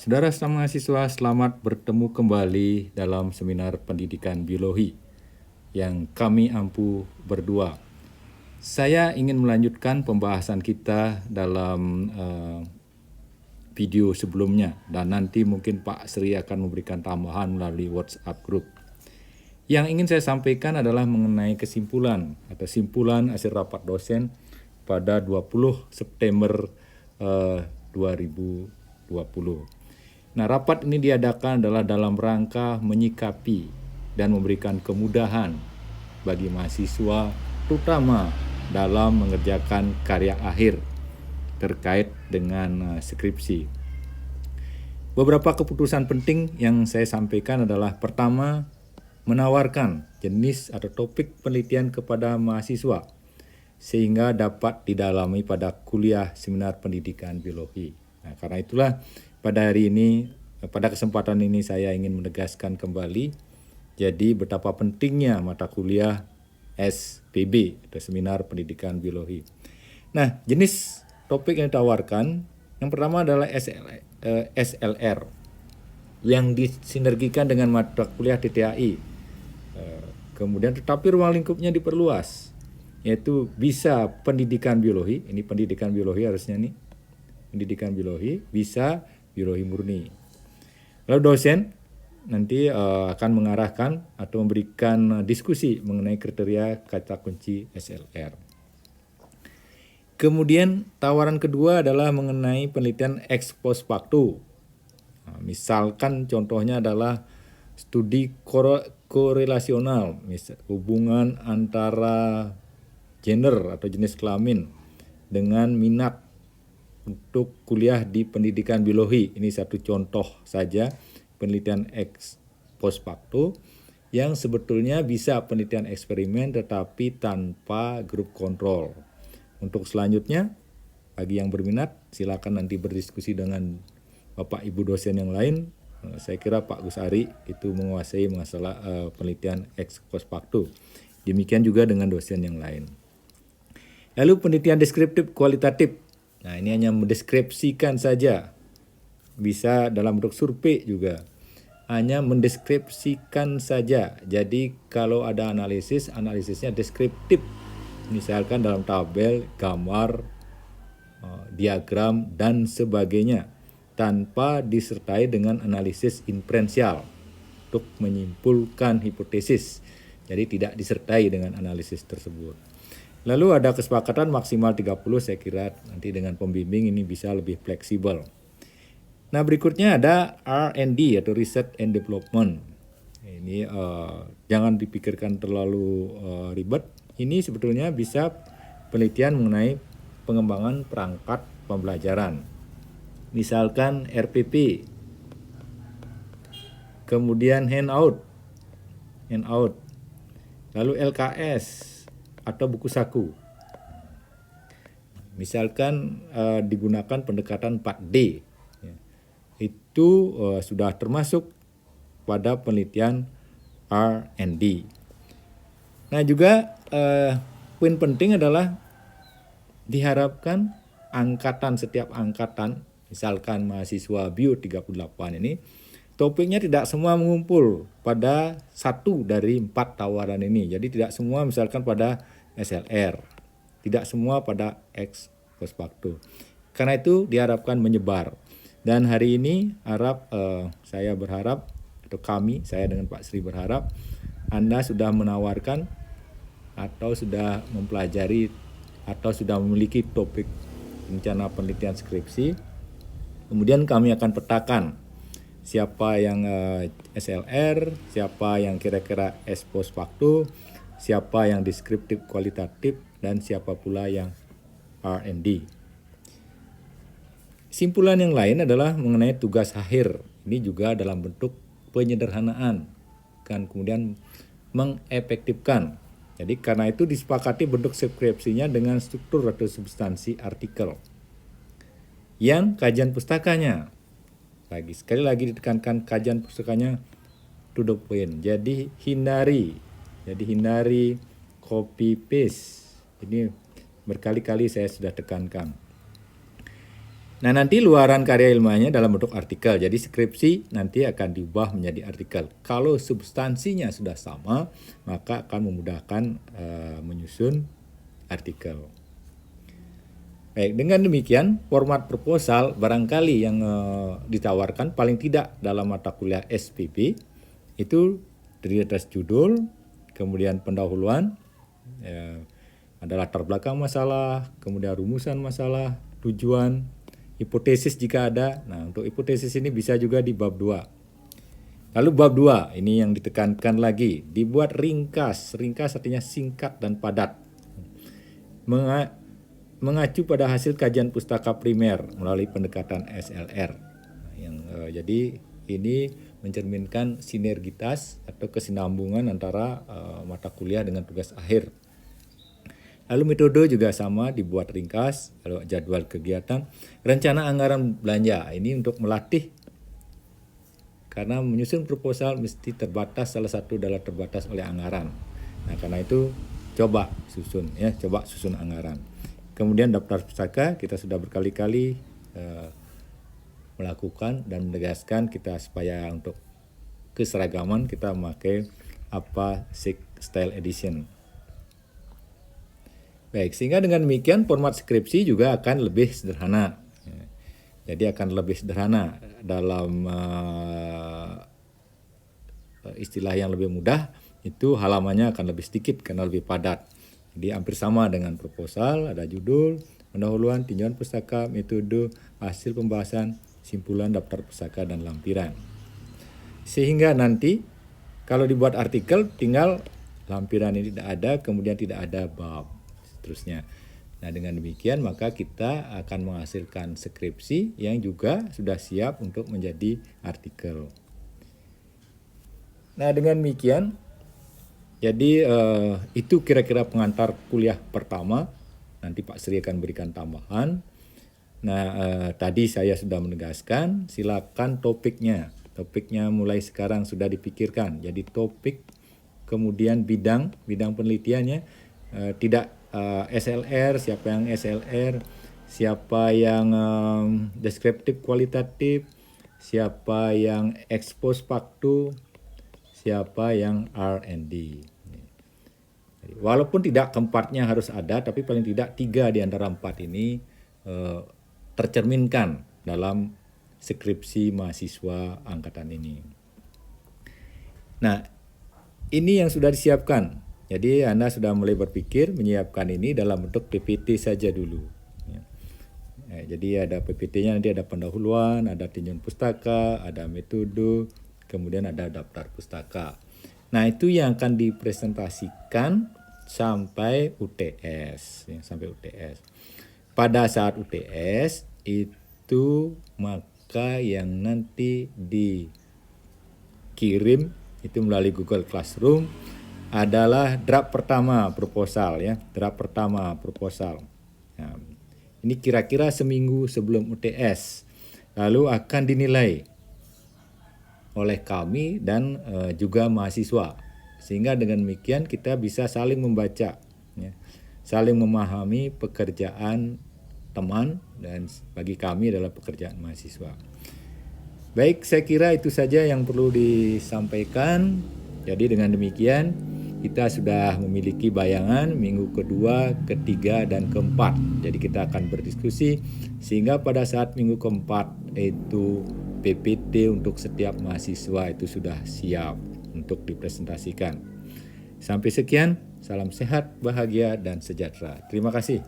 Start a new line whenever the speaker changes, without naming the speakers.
Saudara mahasiswa, selamat bertemu kembali dalam seminar pendidikan biologi yang kami ampu berdua. Saya ingin melanjutkan pembahasan kita dalam video sebelumnya, dan nanti mungkin Pak Sri akan memberikan tambahan melalui WhatsApp group. Yang ingin saya sampaikan adalah mengenai kesimpulan atau simpulan hasil rapat dosen pada 20 September 2020. Nah, rapat ini diadakan adalah dalam rangka menyikapi dan memberikan kemudahan bagi mahasiswa, terutama dalam mengerjakan karya akhir terkait dengan skripsi. Beberapa keputusan penting yang saya sampaikan adalah: pertama, menawarkan jenis atau topik penelitian kepada mahasiswa sehingga dapat didalami pada kuliah seminar pendidikan biologi. Nah, karena itulah pada hari ini, pada kesempatan ini saya ingin menegaskan kembali jadi betapa pentingnya mata kuliah SPB atau Seminar Pendidikan Biologi. Nah, jenis topik yang ditawarkan yang pertama adalah SLR yang disinergikan dengan mata kuliah TTAI. Kemudian tetapi ruang lingkupnya diperluas, yaitu bisa pendidikan biologi, ini pendidikan biologi harusnya nih, pendidikan biologi, bisa biologi murni. Lalu dosen nanti akan mengarahkan atau memberikan diskusi mengenai kriteria kata kunci SLR. Kemudian tawaran kedua adalah mengenai penelitian ex post facto. Nah, misalkan contohnya adalah studi korelasional, hubungan antara gender atau jenis kelamin dengan minat untuk kuliah di pendidikan biologi. Ini satu contoh saja penelitian ex post facto yang sebetulnya bisa penelitian eksperimen tetapi tanpa grup kontrol. Untuk selanjutnya, bagi yang berminat silakan nanti berdiskusi dengan Bapak Ibu dosen yang lain. Saya kira Pak Gus Ari itu menguasai masalah penelitian ex post facto. Demikian juga dengan dosen yang lain. Lalu penelitian deskriptif kualitatif. Nah, ini hanya mendeskripsikan saja. Bisa dalam bentuk survei juga. Hanya mendeskripsikan saja. Jadi kalau ada analisis, analisisnya deskriptif. Misalkan dalam tabel, gambar, diagram, dan sebagainya. Tanpa disertai dengan analisis inferensial untuk menyimpulkan hipotesis. Jadi tidak disertai dengan analisis tersebut. Lalu ada kesepakatan maksimal 30, saya kira nanti dengan pembimbing ini bisa lebih fleksibel. Nah, berikutnya ada R&D atau Research and Development. Ini jangan dipikirkan terlalu ribet. Ini sebetulnya bisa penelitian mengenai pengembangan perangkat pembelajaran. Misalkan RPP, kemudian handout, lalu LKS, atau buku saku. Misalkan digunakan pendekatan 4D, itu sudah termasuk pada penelitian R&D. Nah, juga poin penting adalah diharapkan setiap angkatan, misalkan mahasiswa Bio 38 ini, topiknya tidak semua mengumpul pada satu dari 4 tawaran ini. Jadi tidak semua misalkan pada SLR, tidak semua pada ex post facto. Karena itu diharapkan menyebar. Dan hari ini saya berharap, atau saya dengan Pak Sri berharap, Anda sudah menawarkan atau sudah mempelajari atau sudah memiliki topik rencana penelitian skripsi. Kemudian kami akan petakan siapa yang SLR, siapa yang kira-kira ex post facto, siapa yang deskriptif kualitatif, dan siapa pula yang R&D. Simpulan yang lain adalah mengenai tugas akhir. Ini juga dalam bentuk penyederhanaan, kan kemudian mengefektifkan. Jadi karena itu disepakati bentuk skripsinya dengan struktur atau substansi artikel. Yang kajian pustakanya, sekali lagi ditekankan kajian pustakanya to the point. Jadi hindari copy paste. Ini berkali-kali saya sudah tekankan. Nah, nanti luaran karya ilmiahnya dalam bentuk artikel. Jadi skripsi nanti akan diubah menjadi artikel. Kalau substansinya sudah sama, maka akan memudahkan menyusun artikel. Baik, dengan demikian format proposal barangkali yang ditawarkan paling tidak dalam mata kuliah SPB itu terdiri atas judul, kemudian pendahuluan, ada latar belakang masalah, kemudian rumusan masalah, tujuan, hipotesis jika ada. Nah, untuk hipotesis ini bisa juga di bab 2. Lalu bab 2, ini yang ditekankan lagi, dibuat ringkas. Ringkas artinya singkat dan padat. Mengacu pada hasil kajian pustaka primer melalui pendekatan SLR. Jadi ini mencerminkan sinergitas atau kesinambungan antara mata kuliah dengan tugas akhir. Lalu metode juga sama, dibuat ringkas, lalu jadwal kegiatan, rencana anggaran belanja. Ini untuk melatih, karena menyusun proposal mesti terbatas, salah satu adalah terbatas oleh anggaran. Nah, karena itu coba susun anggaran. Kemudian daftar pustaka, kita sudah berkali-kali melakukan dan menegaskan kita supaya untuk keseragaman kita memakai style edition. Baik, sehingga dengan demikian format skripsi juga akan lebih sederhana. Jadi akan lebih sederhana dalam istilah yang lebih mudah, itu halamannya akan lebih sedikit karena lebih padat. Jadi hampir sama dengan proposal, ada judul, pendahuluan, tinjauan pustaka, metode, hasil pembahasan, simpulan, daftar pustaka, dan lampiran. Sehingga nanti kalau dibuat artikel tinggal lampiran ini tidak ada, kemudian tidak ada bab, seterusnya. Nah, dengan demikian maka kita akan menghasilkan skripsi yang juga sudah siap untuk menjadi artikel. Nah, dengan demikian jadi itu kira-kira pengantar kuliah pertama. Nanti Pak Sri akan berikan tambahan. Nah, tadi saya sudah menegaskan, silakan topiknya. Topiknya mulai sekarang sudah dipikirkan. Jadi topik, kemudian bidang penelitiannya, tidak SLR, siapa yang SLR, siapa yang deskriptif kualitatif, siapa yang expose facto, siapa yang R&D. Walaupun tidak keempatnya harus ada, tapi paling tidak 3 di antara 4 ini tercerminkan dalam skripsi mahasiswa angkatan ini. Nah, ini yang sudah disiapkan. Jadi Anda sudah mulai berpikir menyiapkan ini dalam bentuk PPT saja dulu. Jadi ada PPT-nya, nanti ada pendahuluan, ada tinjauan pustaka, ada metode, kemudian ada daftar pustaka. Nah, itu yang akan dipresentasikan sampai UTS. Pada saat UTS itu maka yang nanti dikirim itu melalui Google Classroom adalah draft pertama proposal ya, Nah, ini kira-kira seminggu sebelum UTS. Lalu akan dinilai oleh kami dan juga mahasiswa. Sehingga dengan demikian kita bisa saling membaca ya, saling memahami pekerjaan teman dan bagi kami adalah pekerjaan mahasiswa. Baik, saya kira itu saja yang perlu disampaikan. Jadi dengan demikian kita sudah memiliki bayangan minggu kedua, ketiga, dan keempat. Jadi kita akan berdiskusi sehingga pada saat minggu keempat itu PPT untuk setiap mahasiswa itu sudah siap untuk dipresentasikan. Sampai sekian, salam sehat, bahagia, dan sejahtera. Terima kasih.